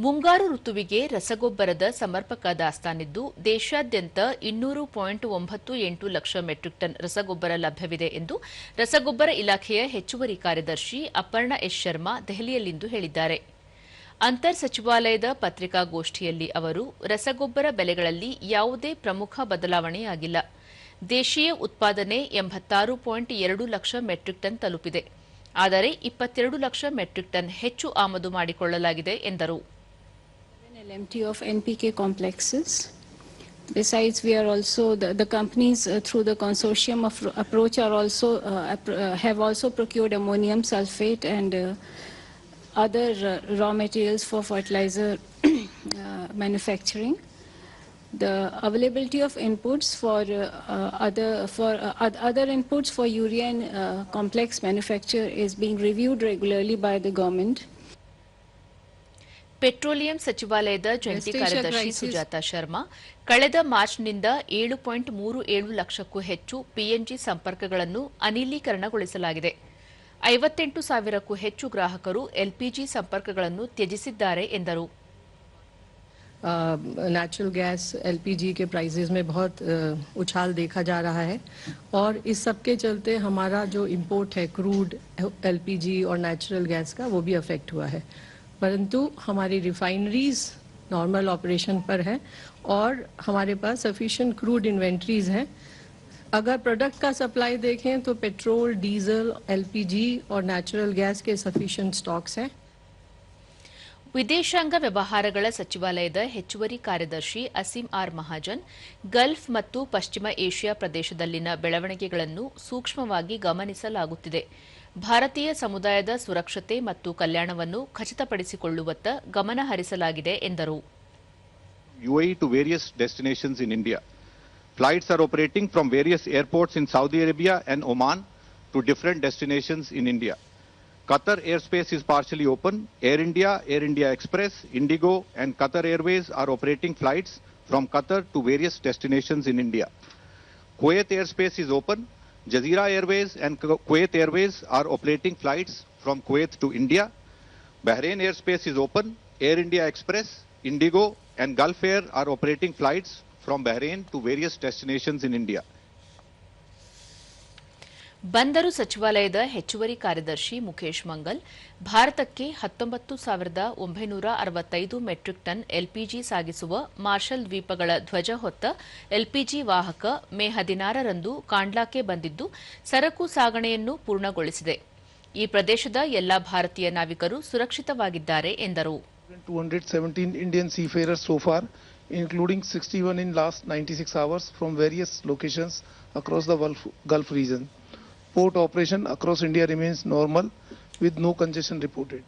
ಮುಂಗಾರು ಋತುವಿಗೆ ರಸಗೊಬ್ಬರದ ಸಮರ್ಪಕ ದಾಸ್ತಾನಿದ್ದು ದೇಶಾದ್ಯಂತ 200.98 ಲಕ್ಷ ಮೆಟ್ರಿಕ್ ಟನ್ ರಸಗೊಬ್ಬರ ಲಭ್ಯವಿದೆ ಎಂದು ರಸಗೊಬ್ಬರ ಇಲಾಖೆಯ ಹೆಚ್ಚುವರಿ ಕಾರ್ಯದರ್ಶಿ ಅಪರ್ಣಾ ಎಸ್ ಶರ್ಮಾ ದೆಹಲಿಯಲ್ಲಿಂದು ಹೇಳಿದ್ದಾರೆ. ಅಂತರ್ ಸಚಿವಾಲಯದ ಪತ್ರಿಕಾಗೋಷ್ಠಿಯಲ್ಲಿ ಅವರು ರಸಗೊಬ್ಬರ ಬೆಲೆಗಳಲ್ಲಿ ಯಾವುದೇ ಪ್ರಮುಖ ಬದಲಾವಣೆಯಾಗಿಲ್ಲ. ದೇಶೀಯ ಉತ್ಪಾದನೆ 86.2 ಲಕ್ಷ ಮೆಟ್ರಿಕ್ ಟನ್ ತಲುಪಿದೆ. ಆದರೆ 22 ಲಕ್ಷ ಮೆಟ್ರಿಕ್ ಟನ್ ಹೆಚ್ಚು ಆಮದು ಮಾಡಿಕೊಳ್ಳಲಾಗಿದೆ ಎಂದರು. LMT of NPK complexes. Besides, we are also the companies through the consortium of approach are also have also procured ammonium sulfate and other raw materials for fertilizer manufacturing. The availability of inputs for other inputs for urea and complex manufacture is being reviewed regularly by the government. Petroleum ಸಚಿವಾಲಯದ ಜಂಟಿ ಕಾರ್ಯದರ್ಶಿ ಸುಜಾತಾ ಶರ್ಮಾ ಕಳೆದ ಮಾರ್ಚ್ನಿಂದ 7.37 ಲಕ್ಷಕ್ಕೂ ಹೆಚ್ಚು PNG ಸಂಪರ್ಕಗಳನ್ನು ಅನಿಲೀಕರಣಗೊಳಿಸಲಾಗಿದೆ. 58,000ಕ್ಕೂ ಹೆಚ್ಚು ಗ್ರಾಹಕರು ಎಲ್ಪಿಜಿ ಸಂಪರ್ಕಗಳನ್ನು ತ್ಯಜಿಸಿದ್ದಾರೆ ಎಂದರು. नेचुरल गैस एलपीजी के प्राइसेस में बहुत उछाल देखा जा रहा है और इस सब के चलते हमारा जो इंपोर्ट है क्रूड एलपीजी और नेचुरल गैस का वो भी अफेक्ट हुआ है. परंतु हमारी रिफाइनरीज नॉर्मल ऑपरेशन पर है और हमारे पास सफिशिएंट क्रूड इन्वेंट्रीज हैं. अगर प्रोडक्ट का सप्लाई देखें तो पेट्रोल, डीजल, एलपीजी और नेचुरल गैस के सफिशिएंट स्टॉक्स हैं. ವಿದೇಶಾಂಗ ವ್ಯವಹಾರಗಳ ಸಚಿವಾಲಯದ ಹೆಚ್ಚುವರಿ ಕಾರ್ಯದರ್ಶಿ ಅಸೀಂ ಆರ್ ಮಹಾಜನ್ ಗಲ್ಫ್ ಮತ್ತು ಪಶ್ಚಿಮ ಏಷ್ಯಾ ಪ್ರದೇಶದಲ್ಲಿನ ಬೆಳವಣಿಗೆಗಳನ್ನು ಸೂಕ್ಷ್ಮವಾಗಿ ಗಮನಿಸಲಾಗುತ್ತಿದೆ. ಭಾರತೀಯ ಸಮುದಾಯದ ಸುರಕ್ಷತೆ ಮತ್ತು ಕಲ್ಯಾಣವನ್ನು ಖಚಿತಪಡಿಸಿಕೊಳ್ಳುವತ್ತ ಗಮನ ಹರಿಸಲಾಗಿದೆ ಎಂದರು. UAE to various destinations in India. Flights are operating from various airports in Saudi Arabia and Oman to different destinations in India. Qatar airspace is partially open. Air India Express, Indigo and Qatar Airways are operating flights from Qatar to various destinations in India. Kuwait airspace is open. Jazeera Airways and Kuwait Airways are operating flights from Kuwait to India. Bahrain airspace is open. Air India Express, Indigo and Gulf Air are operating flights from Bahrain to various destinations in India. ಬಂದರು ಸಚಿವಾಲಯದ ಹೆಚ್ಚುವರಿ ಕಾರ್ಯದರ್ಶಿ ಮುಖೇಶ್ ಮಂಗಲ್ ಭಾರತಕ್ಕೆ 19,965 metric ton LPG ಸಾಗಿಸುವ marshal ದ್ವೀಪಗಳ ಧ್ವಜ ಹೊತ್ತ LPG ವಾಹಕ ಮೇ 16ರಂದು ಕಾಂಡ್ಲಾಕ್ಕೆ ಬಂದಿದ್ದು ಸರಕು ಸಾಗಣೆಯನ್ನು ಪೂರ್ಣಗೊಳಿಸಿದೆ. ಈ ಪ್ರದೇಶದ ಎಲ್ಲಾ ಭಾರತೀಯ ನಾವಿಕರು ಸುರಕ್ಷಿತವಾಗಿದ್ದಾರೆ ಎಂದರು. 217 Indian seafarers so far, including 61 in last 96 hours from various locations across the Gulf region. Port operation across India remains normal with no congestion reported.